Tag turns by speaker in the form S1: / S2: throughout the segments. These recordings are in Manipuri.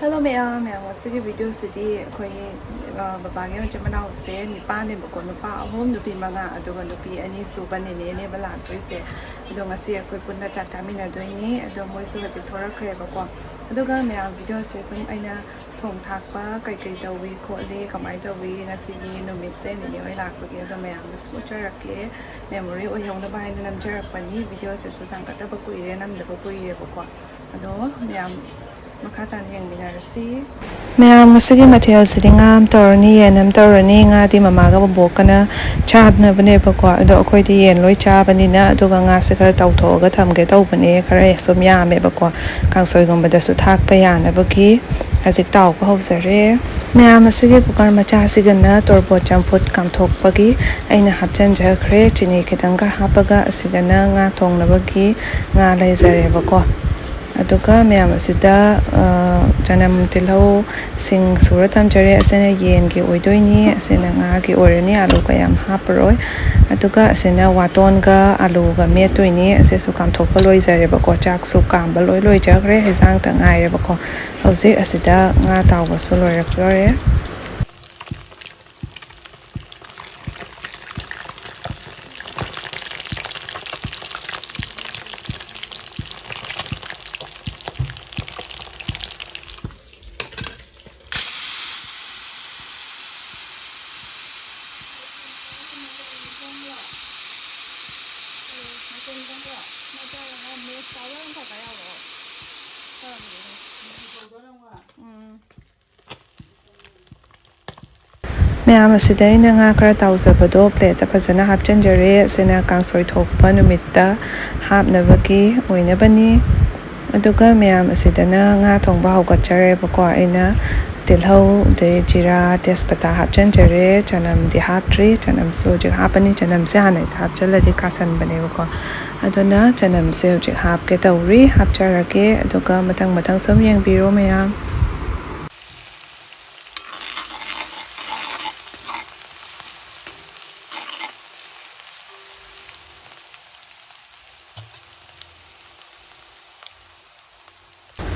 S1: Hello ma'am, masih video sidi koi babagi macam mana se nipa ni bukan nupa home nupi manga aduga nupi ani suba nene bala se ado ngasi koi punna cak camin ado ini ado moi su gajik thora kre bakwa aduga ma'am video se sum aina thong thak pa kai kai tawi khole kamai tawi ngasi ni numit se nene oi lak bagi ado ma'am su chara ke memory oi hong na bai nam chara pani video se su tang kata bakui re nam da bakui re bakwa ado ma'am makatan yang binarsi Ma'am ngasigi Mathel sidingam torni yenam torani nga di mamaga bobokana chadna bane bakwa ado akhoi di yen loi cha bani na aduga nga se khara tawthoga thamge tawbane khara exom yame bakwa kangsoi gomba da su thak pa yana baki hajik taw pa hawzare Ma'am ngasigi kukar macha sigana torbo champut kamthok bagi aina hapchan jakhre chini khitanga hapaga asigana nga thongna bagi nga laizare bakwa aduga ma'am asida janam tilho sing suratam jare asena yen gi oidoini asena nga gi orani alu ka yam haproi aduga asena waton ga alu ga metoini ase su kam thokpa loi jare ba ko chak su kam ba loi jagre hezang ta ngai re ba ko hausi asida nga taw ba su loi rakore Ma'am asida ina nga khara tawzabado plate phajana hapchanjare asena kangsoi thokpa numitta hapnabaki oinabani aduga ma'am asidana nga thongba hawgatchare bakwa aina tilho de jira tespata hapchanjare chanam di haptri chanam so je hapani chanam se hana hapchaladi kasan bane bakwa aduna chanam se je hapke tawri hapcharake aduga matang som yang biro ma'am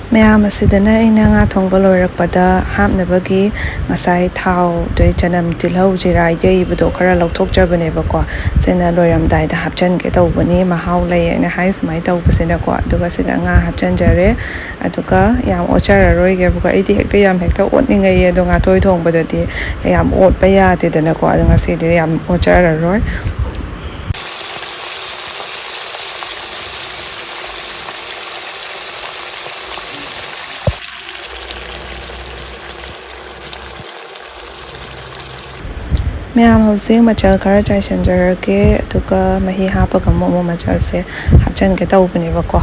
S1: Ma'am asidana ina nga thongba loirakpada hapnabagi ngasai thau doi janam tilho jira yei bado khara lauthokjarbane bakwa sena loiramdai da hapchan ke tawbani mahau lai ena hai smai tawbasena ko aduga siga nga hapchan jare aduga yam ochara roi ge bakwa idi hekta yam hekta otningai ado nga thoi thongbadadi yam otpa yate dana ko adu ngasi de yam ochara roi Ma'am housing machal khara chai sanjarake aduga mahi hapaga momo machal se hapchan ke tawbani bakwa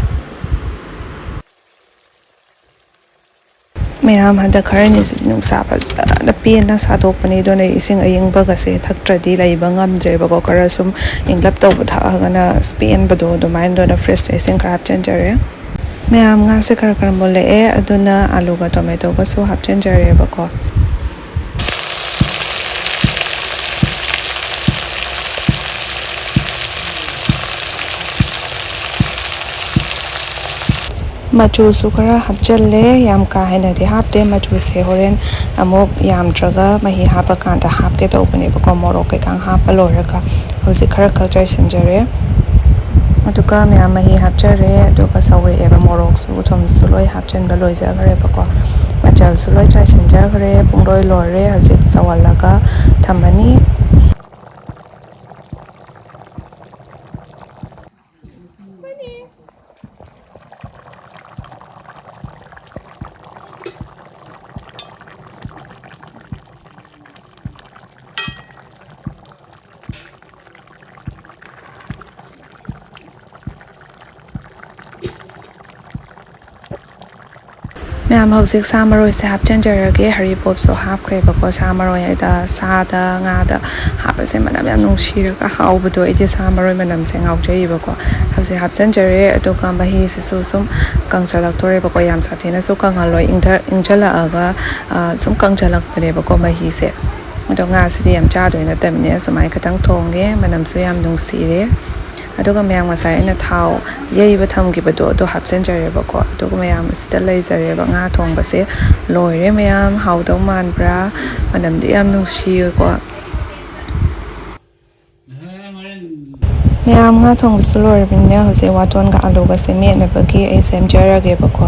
S1: Ma'am hada khara ni nungsa na pena sadokpani dona ising aying baga se thaktradi laiba ngamdre bakwa khara sum inglap tawba thagana spain bado do mind dona fresh ising khara hapchan jare Ma'am nga se khara mole e aduna alu ga tomato ga so hapchan jare bakwa Machu sukara hapjalle yam ka haina di hapte machu se horen amok yam traga mahi hapa kanta hapke tawbani bakwa morok ke kang hapa loraga hosi khara chai sanjare aduga ma'am mahi hapjare aduga sauri eba morok su thom su loi hapchen ba loi jagare bakwa machal su loi chai sanjare pungroi lore hajik sawalaga thamani Ma'am hawsik samaroi se hapchan jarage hari pop so hapkre bakwa samaroi da sada nga da hapase manam yam nungshira ka hawbado ide samaroi manam se ngaujai bakwa hawse hapchan jare adoka bahi se so sum kangsalak tore bakwa yam sathena so kangaloi ingjala aga sum kangjalak bane bakwa bahi se ado nga sidi yam cha doina tamne somai katang thonge manam so yam nungsire ꯑꯗꯨꯒ ꯃꯌꯥꯝ ꯉꯁꯥꯏ ꯑꯩꯅ ꯊꯥꯎ ꯌꯩꯕ ꯊꯝꯈꯤꯕꯗꯣ ꯑꯗꯨ ꯍꯥꯞꯆꯤꯟꯖꯔꯦꯕꯀꯣ ꯑꯗꯨꯒ ꯃꯌꯥꯝ ꯑꯁꯤꯗ ꯂꯩꯖꯔꯦꯕ ꯉꯥ ꯊꯣꯡꯕꯁꯦ ꯂꯣꯏꯔꯦ ꯃꯌꯥꯝ ꯍꯥꯎꯗꯧ ꯃꯥꯟꯕ꯭ꯔꯥ ꯃꯅꯝꯗꯤ ꯌꯥꯝ ꯅꯨꯡꯁꯤꯌꯦꯀꯣ ꯃꯌꯥꯝ ꯉꯥ ꯊꯣꯡꯕꯁꯨ ꯂꯣꯏꯔꯕꯅꯤꯅ ꯍꯧꯖꯤꯛ ꯋꯥꯇꯣꯟꯒ ꯑꯂꯨꯒꯁꯦ ꯃꯦꯠꯅꯕꯒꯤ ꯑꯩ ꯁꯦꯝꯖꯔꯒꯦꯕꯀꯣ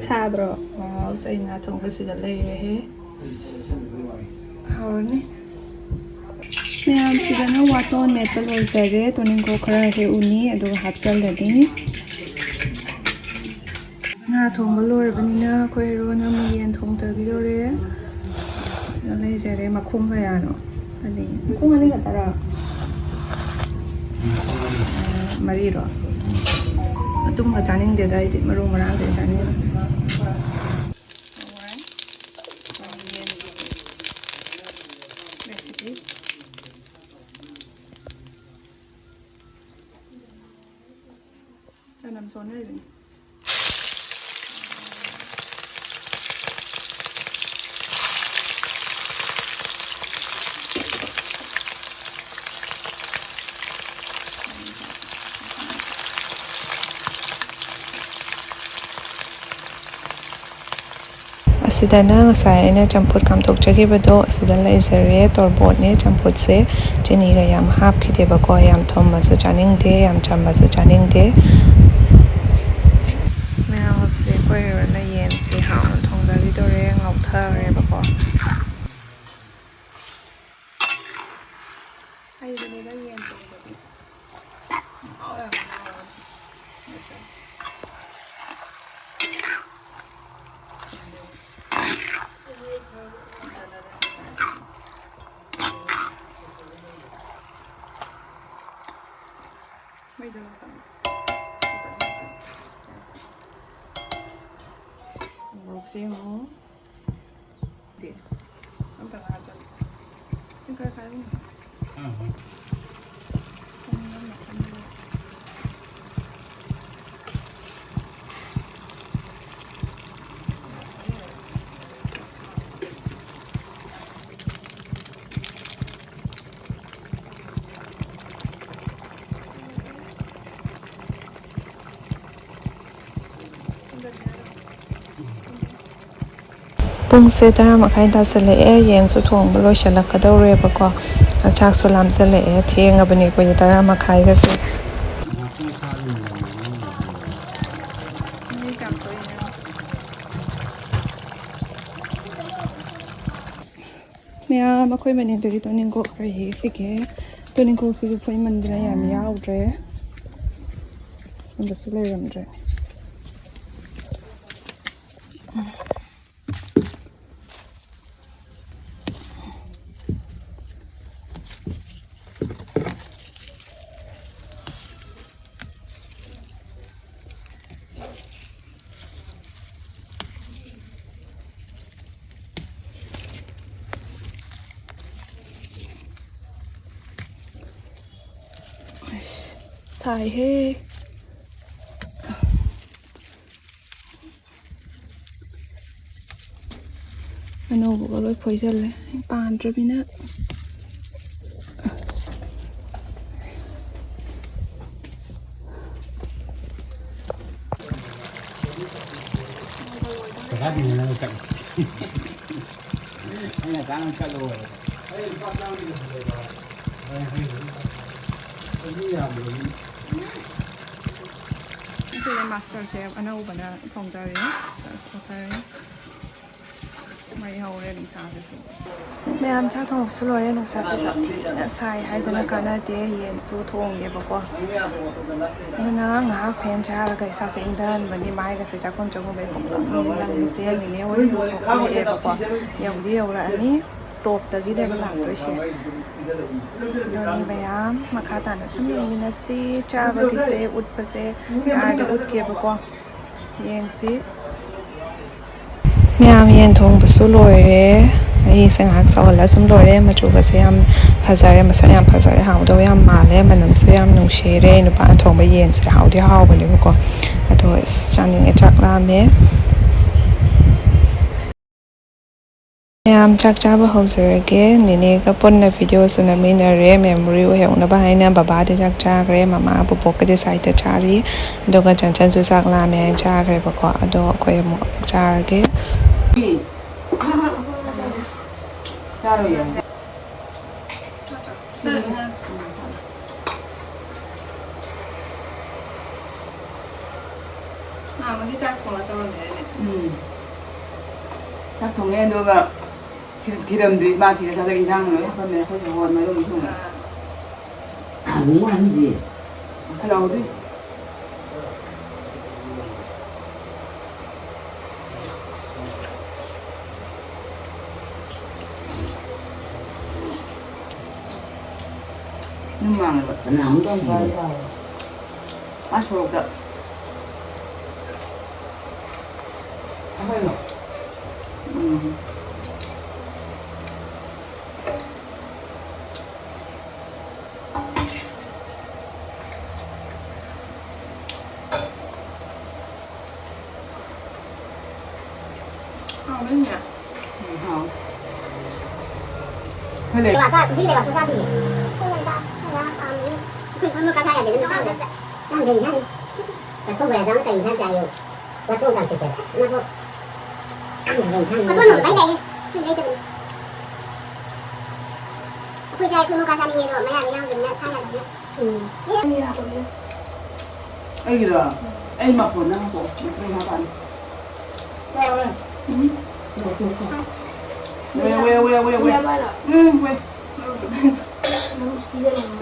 S1: ꯁꯥꯗ꯭ꯔꯣ ꯑꯩ ꯉꯥ ꯊꯣꯡꯕꯁꯤꯗ ꯂꯩꯔꯦꯍꯦ ꯍꯥꯎꯔꯅꯤ ꯃꯌꯥꯝꯁꯤꯗꯅ ꯋꯥꯇꯣꯟ ꯃꯦꯠꯄ ꯂꯣꯏꯖꯔꯦ ꯇꯣꯅꯤꯡꯈꯣꯛ ꯈꯔ ꯍꯦꯛꯎꯅꯤ ꯑꯗꯨꯒ ꯍꯥꯞꯆꯜꯂꯅꯤ ꯉꯥ ꯊꯣꯡꯕ ꯂꯣꯏꯔꯕꯅꯤꯅ ꯑꯩꯈꯣꯏ ꯍꯦꯔꯣꯅ ꯑꯃꯨꯛ ꯌꯦꯟ ꯊꯣꯡꯊꯕꯤꯗꯣꯔꯦ ꯁꯤꯗ ꯂꯩꯖꯔꯦ ꯃꯈꯣꯡ ꯀꯌꯥꯅꯣ ꯑꯅꯤ ꯃꯈꯣꯡ ꯑꯅꯤ ꯈꯛꯇꯔꯣ ꯃꯔꯤꯔꯣ ꯃꯇꯨꯡꯒ ꯆꯥꯅꯤꯡꯗꯦꯗ ꯑꯩꯗꯤ ꯃꯔꯨ ꯃꯔꯥꯡꯁꯦ ꯆꯥꯅꯤꯡꯉꯦ ꯆꯅꯝ ꯁꯣꯟꯅꯔꯤꯕꯅꯤ ꯑꯁꯤꯗꯅ ꯉꯁꯥꯏ ꯑꯩꯅ ꯆꯝꯐꯨꯠ ꯀꯥꯝꯊꯣꯛꯆꯈꯤꯕꯗꯣ ꯑꯁꯤꯗ ꯂꯩꯖꯔꯦ ꯇꯣꯔꯕꯣꯠꯅꯦ ꯆꯝꯐꯨꯠꯁꯦ ꯆꯤꯅꯤꯒ ꯌꯥꯝ ꯍꯥꯞꯈꯤꯗꯦꯕꯀꯣ ꯌꯥꯝ ꯊꯨꯝꯃꯁꯨ ꯆꯥꯅꯤꯡꯗꯦ ꯌꯥꯝ ꯆꯝꯃꯁꯨ ꯆꯥꯅꯤꯡꯗꯦ ꯃꯌꯥꯝꯁꯦ ꯑꯩꯈꯣꯏ ꯍꯦꯔꯣꯅ ꯌꯦꯟꯁꯦ ꯍꯥꯎꯅ ꯊꯣꯡꯊꯕꯤꯗꯣꯔꯦ ꯉꯧꯊꯔꯦꯕꯀꯣ ꯍꯩꯕꯅꯤꯗ ꯌꯦꯟ ꯊꯣꯡꯕꯗꯤ ꯃꯣꯔꯣꯛꯁꯦ ꯌꯦꯡꯉꯣ ꯑꯝꯇ ꯍꯥꯞꯆꯜꯂꯣ ꯄꯨꯡꯁꯦ 10:30 ꯇꯥꯁꯜꯂꯛꯑꯦ ꯌꯦꯟꯁꯨ ꯊꯣꯡꯕ ꯂꯣꯏꯁꯤꯜꯂꯛꯀꯗꯧꯔꯦꯕꯀꯣ ꯆꯥꯛꯁꯨ ꯂꯥꯝꯁꯤꯜꯂꯛꯑꯦ ꯊꯦꯡꯉꯕꯅꯤ ꯑꯩꯈꯣꯏꯗꯤ 10:30ꯒꯁꯦ ꯃꯌꯥꯝ ꯑꯩꯈꯣꯏ ꯃꯅꯤꯡꯗꯒꯤ ꯇꯣꯅꯤꯡꯈꯣꯛ ꯈꯔ ꯍꯦꯛꯈꯤꯒꯦ ꯇꯣꯅꯤꯡꯈꯣꯛꯁꯤꯁꯨ ꯐꯣꯏꯃꯟꯗꯅ ꯌꯥꯝ ꯌꯥꯎꯗ꯭ꯔꯦ ꯁꯣꯝꯗꯁꯨ ꯂꯩꯔꯝꯗ꯭ꯔꯦ ꯁꯥꯏꯍꯦ ꯑꯅꯧꯕꯒ ꯂꯣꯏ ꯐꯣꯏꯖꯜꯂꯦ ꯄꯥꯟꯗ꯭ꯔꯕꯅꯤꯅ
S2: Cái gì nó chậm. Cái này đang cắt rồi. Đây bắt đầu đi rồi. Đây hay rồi. Cái gì à mình.
S1: Cái này master chef anh nào bận phòng tây nhá. Okay. Mày hầu lên làm sao thế chứ? Mẹ em chắc thong số rồi nó sao thế sao thì sai hay cho nó cái này thì hiện số thong vậy bao nên là ngã fan cha là cái sao sinh đơn mình đi mai cái sẽ chắc con chồng về cũng làm làm cái xe mình nếu số thong vậy bao dòng đi đâu là anh ấy top tới đây làm tôi sẽ rồi đi về mà khá tàn là sinh mình là si cha và cái xe út và xe để út kia bao yên xí mẹ em thong bớt số rồi đấy ai sinh hoạt sau là số rồi đấy mà chú cái xe em phát ra mà sao em phát ra hào đâu em mà lấy mà nằm số em nung xì đấy nó bạn thong bây giờ sẽ hào đi hào bên đấy bao rồi sang những cái chắc là mẹ em chắc chắn hôm sau cái nene cái phần này video số này mình là memory của hệ nó bahai na baba de chắc chắn cái mama bố cái site chari đó cái chân chân số sắc là mẹ cha cái bao có đó cái cha cái
S3: cha rồi
S1: mình đi chắc không là sao này
S3: chắc thùng nghe được ạ thì đầm thì ba thì sao đây răng nữa con này không hòn mấy đồng thùng
S2: Muốn ăn gì?
S3: hello đi nhưng mà
S2: Nào cũng có gì?
S3: ăn sổ đậm
S2: Không phải đâu.
S1: hào đấy nhỉ
S3: hào hơi để
S4: 와서 우리네 와서 사비. 그 선물 가사야 되는 거 사는데. 난 되긴 하네. 나 그거야 나한테 인사자요. 나 돈 갚게 돼. 나도 돈은 많이 내. 내들은. 그 자에 그 가사님이도 뭐야 그냥 그냥 사야 돼.
S3: ấy kìa ấy mặc quần áo của mình hả bạn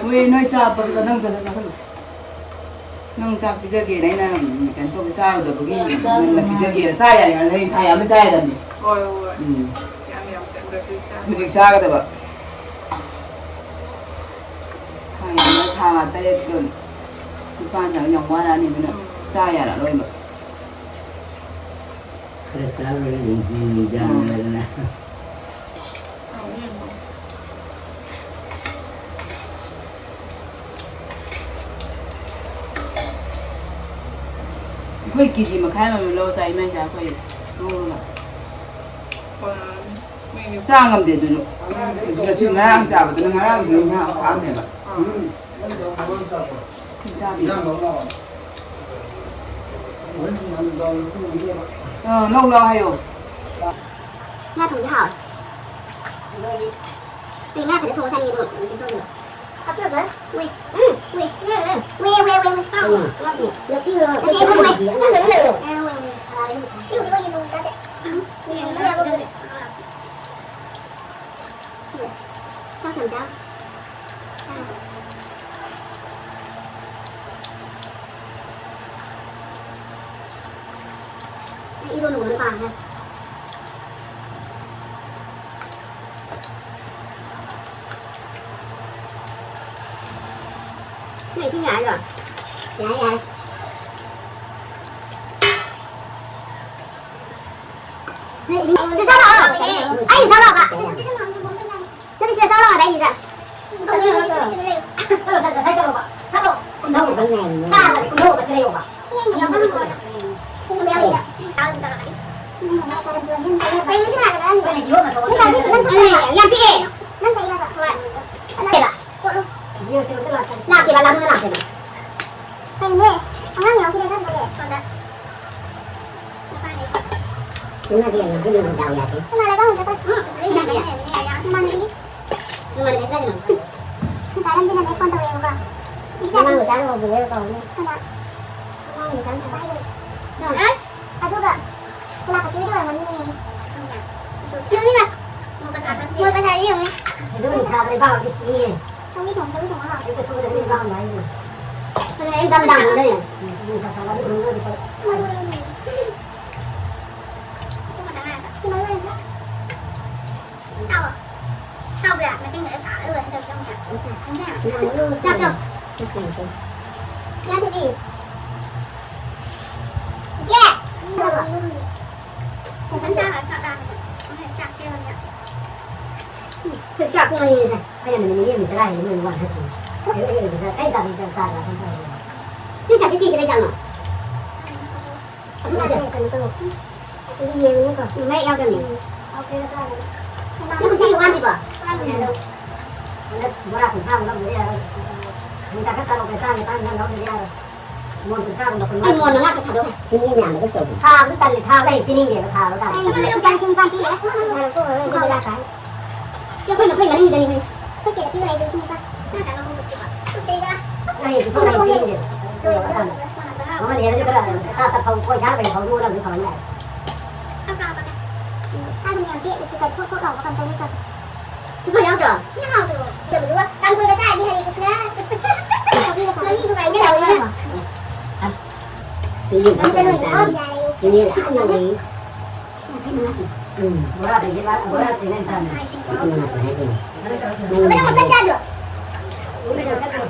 S3: quê nơi cha bận là nâng giờ nâng cha bây giờ kì đấy là cái số cái sao được cái mình là bây giờ kì là sai à là thầy thầy mới sai rồi nhỉ
S1: ôi em sẽ được cha
S3: mình chỉ sai cái được ạ thầy mới thà tay gần cái pan giờ nhỏng qua ra thì mình sai à là rồi mà
S2: Cái sao rồi gì ra nè.
S3: quay kỳ gì mà khai mà mình lâu say men chả quay luôn là cha ngầm tiền tụi nó là chừng ngày ăn chả và tụi nó ngày ăn nhiều nhau khám này mà lâu lâu hay rồi
S4: Nga thùng hảo. Vì Nga phải thùng sang gì rồi, chúng tôi được. Hấp được đấy. Ui. Ui. Ui. Không. Được đi rồi. Cái không mày. Nó được rồi. Yêu cái gì luôn ta đấy. Sao chẳng cháu? Yêu đồ nó vàng này. Này chứ nhảy rồi. Nhảy. Cái sao đó? Anh sao đó ạ? Nó đi xe sao đó ở đây gì vậy? Không hiểu rồi. Sao đó sao đó? Sao đó? Không đâu cái này. Sao là không đâu cái này mà. Nhiều lắm rồi. Không đeo gì ạ. Tao tao lại. Bây giờ thế nào cái này vô mà thôi. Cái này làm gì? Nó thấy là vậy. Nó là làm thì là làm nó làm gì? Hay nè. Ông nói nhiều khi đây nó vậy. Còn đó. đúng là tiền cái đường đào nhà thế hôm nay có một cái cái nhà này mà đi nhưng mà đấy là được cái làm cái này con tàu em vào đi ra người ta rồi về còn nữa không ạ không người ta phải đây rồi đấy à thôi ạ là cái gì đó mà như này nhưng mà một cái sai đi không thì đúng là sao vào cái gì không biết không hả cái số đấy vào đấy rồi cái này em đang ở đây à sau rồi mình sẽ nhảy xả rồi trong nhà sao chưa làm gì yeah chúng ta là chặt đàn chặt kia rồi nhỉ chặt cái này này bây giờ mình sẽ làm mình làm cái gì cái đàn mình sẽ xả là không phải đi chặt cái gì đây chẳng nào không phải cần tôi đi về nữa cơ mấy eo cho mình ok là sao nhưng mà chưa ăn gì cả bữa nào cũng thao lắm rồi người ta cắt tao người ta nó đi ra rồi muốn cũng thao mà còn anh muốn nó ngắt cái thao đâu thì như nhà nó cái sầu thao cái tần thao đây cái ninh để nó thao nó thao cái ông trang xung quanh tí đấy thao ra cái chưa quên được cái gì đây này cái chuyện cái này tôi xung quanh chắc chắn nó không được đi ra này thì không này đi được nó mà để nó cái là ta tập phòng coi sáng về phòng mua đâu cái phòng này hai người làm việc thì cần thuốc đầu còn tôi mới sao Bây giờ chưa? Không rồi. Chờ một chút. Đang quên cái chai đi hay đi nữa. Nó đi cái cái đầu đi. Tự nhiên cái này con dài. Tự nhiên là ăn gì? Bữa ra thì bữa ra thì nên tầm. Bây giờ một cân chai được. Bây giờ sắp rồi.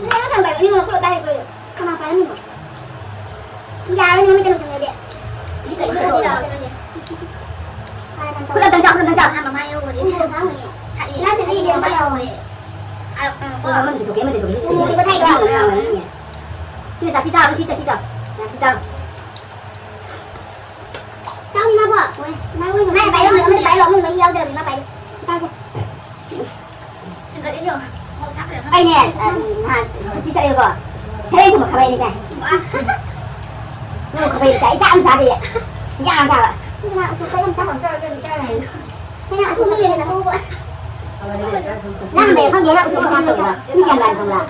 S4: Nó thằng bảy nhưng mà có tay rồi. Không phải mình. Già nó mới được người đẹp. Cứ đừng chậm mà mai yêu rồi đến 2 tháng rồi nhỉ. Nó thì đi được bao giờ rồi. Mình thì mình có thay rồi. Xin chào. Cháu đi nào vợ. Mai bay rồi mình yêu rồi nó bay. Tao chưa. Đừng có đến nhiều. Anh nè, xin chào rồi. Thế mà khai này này. Vì chạy chạm sao đi nhà làm sao ạ cái nào cũng làm sao còn chơi cái này cái nào cũngไม่เลยนะพวกนั่งแบบข้างเดียวแล้วสุดท้ายเลยนี่ยังไงสำหรับ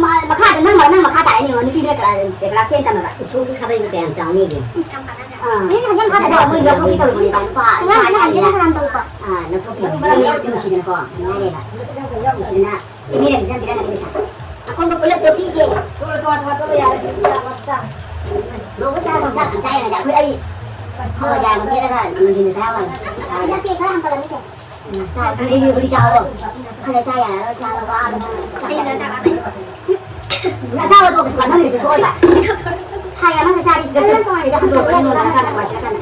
S4: มาฆ่านั่งมาฆ่าตายนี่มันนี่ได้แต่กระเซ็นตามแบบทุกที่เขาไปแต่งจังนี่ดินี่ยังฆ่าแต่มือเดียวเขาที่ตัวมันไปฟ้านั่นนี่ทำตัวก่อนนั่นพวกที่นี่มันสินะก่อนนี่เลยล่ะนี่สินะนี่เนี่ยฉันtidak nak bisa aku mau pulang tu sih tu ya Đồ cái chai còn chắc ăn chay là dạ với ấy hồi già mình biết là mình nhìn sao rồi giá tiền có ăn tao làm cái gì chai đi chào rồi hay là chai à chai là có ăn là sao rồi còn nó thì thôi bạn hay là nó chai đi gần rồi thì ăn rồi lên rồi ra ngoài sẽ cần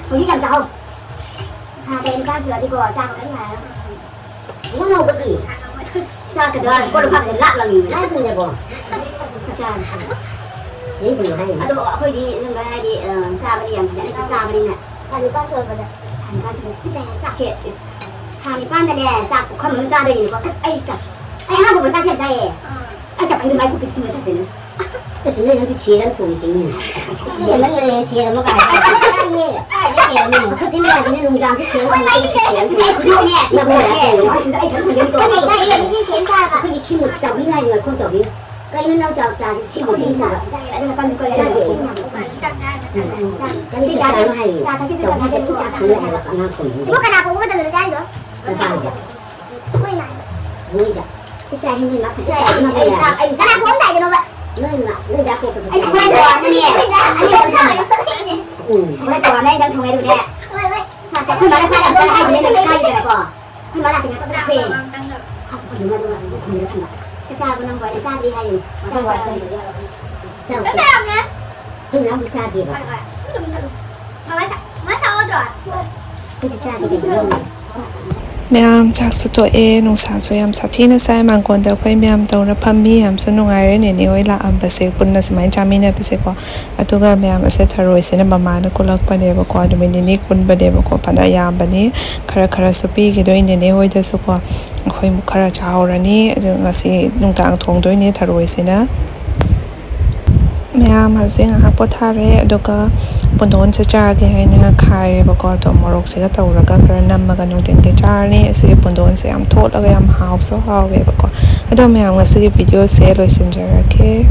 S4: tôi nghĩ làm sao không tên ra chữa đi qua chai cái nhà nó nấu cái gì sao cái đó có được phát lạ là mình lái từ nhà bò chaiนี่เป็นยังไงอะดูค่อยดีนึงก็ได้ดีซาบดีอย่างนี้ซาบดีเนี่ยอันนี้ป้าชวนไปเลยอันนี้ป้าชวนที่จะสักเฉดทางนี้ป้าเนี่ยสักคนมันซาได้อยู่ก็ไอ้จับไอ้ห้าผมมันซาเฉดใจไอ้จับไอ้ดูใบกูปิดช่วยทักเป็นแต่ฉันเลยนั่นคือเชียร์นั่นถูกจริงเนี่ยเชียร์นั่นเลยเชียร์มันก็ไอ้เชียร์เนี่ยไอ้เชียร์นี่คือที่ไม่ได้ที่ลุงดังที่เชียร์มันไม่เชียร์ไอ้คุณเนี่ยมันไม่ได้ไอ้ฉันคนเดียวตัวไอ้ไอ้ที่เชียร์ซาค่ะคือขี้หมดจับไม่ได้เลยคนจับนี่cái nó chào chào chim một thiên sản tại đây là con coi là gì cái ra đấy hay ra cái chồng hay cái chả thằng này là con nào cũng có cái nào cũng có từng được ra nữa quay lại vui vậy cái trai như nó cái nó đây là anh ra cuốn này cho nó vậy nơi ra cô anh quay đò này nè quay đò này đang thằng này được nè sao cái không nói là sai là sai nên là sai rồi là không nói là thì nó có thuê học đúng rồi cha con đang gọi là cha đi hay gì cha gọi sao cái nào nhé tôi nói cha gì vậy mà mấy thằng rồi cái cha thì đỉnh luôn
S1: Ma'am, chak suto nung sa so yam sati na sa mangkon da koi ma'am tong na pammi yam so nung ay ne ni oi la am base pun na smain chami na base ko atuga ma'am ase tharoi se na mama na kulak pa ne ba ko adu me ni kun ba de ba ko pa na yam ba ni khara so pi ge doi ne hoi da so ko khoi mu khara chaurani adu ngasi nung tang thong doi ne tharoi se na Ma'am hase nga pothare aduga pondon sa charge hai na khai ba ko to morok se ga tawraga kara namaga nung den ge charni ase pondon se am thot aga yam haw so haw ba ko ado ma'am ngasi video se lo sinjara ke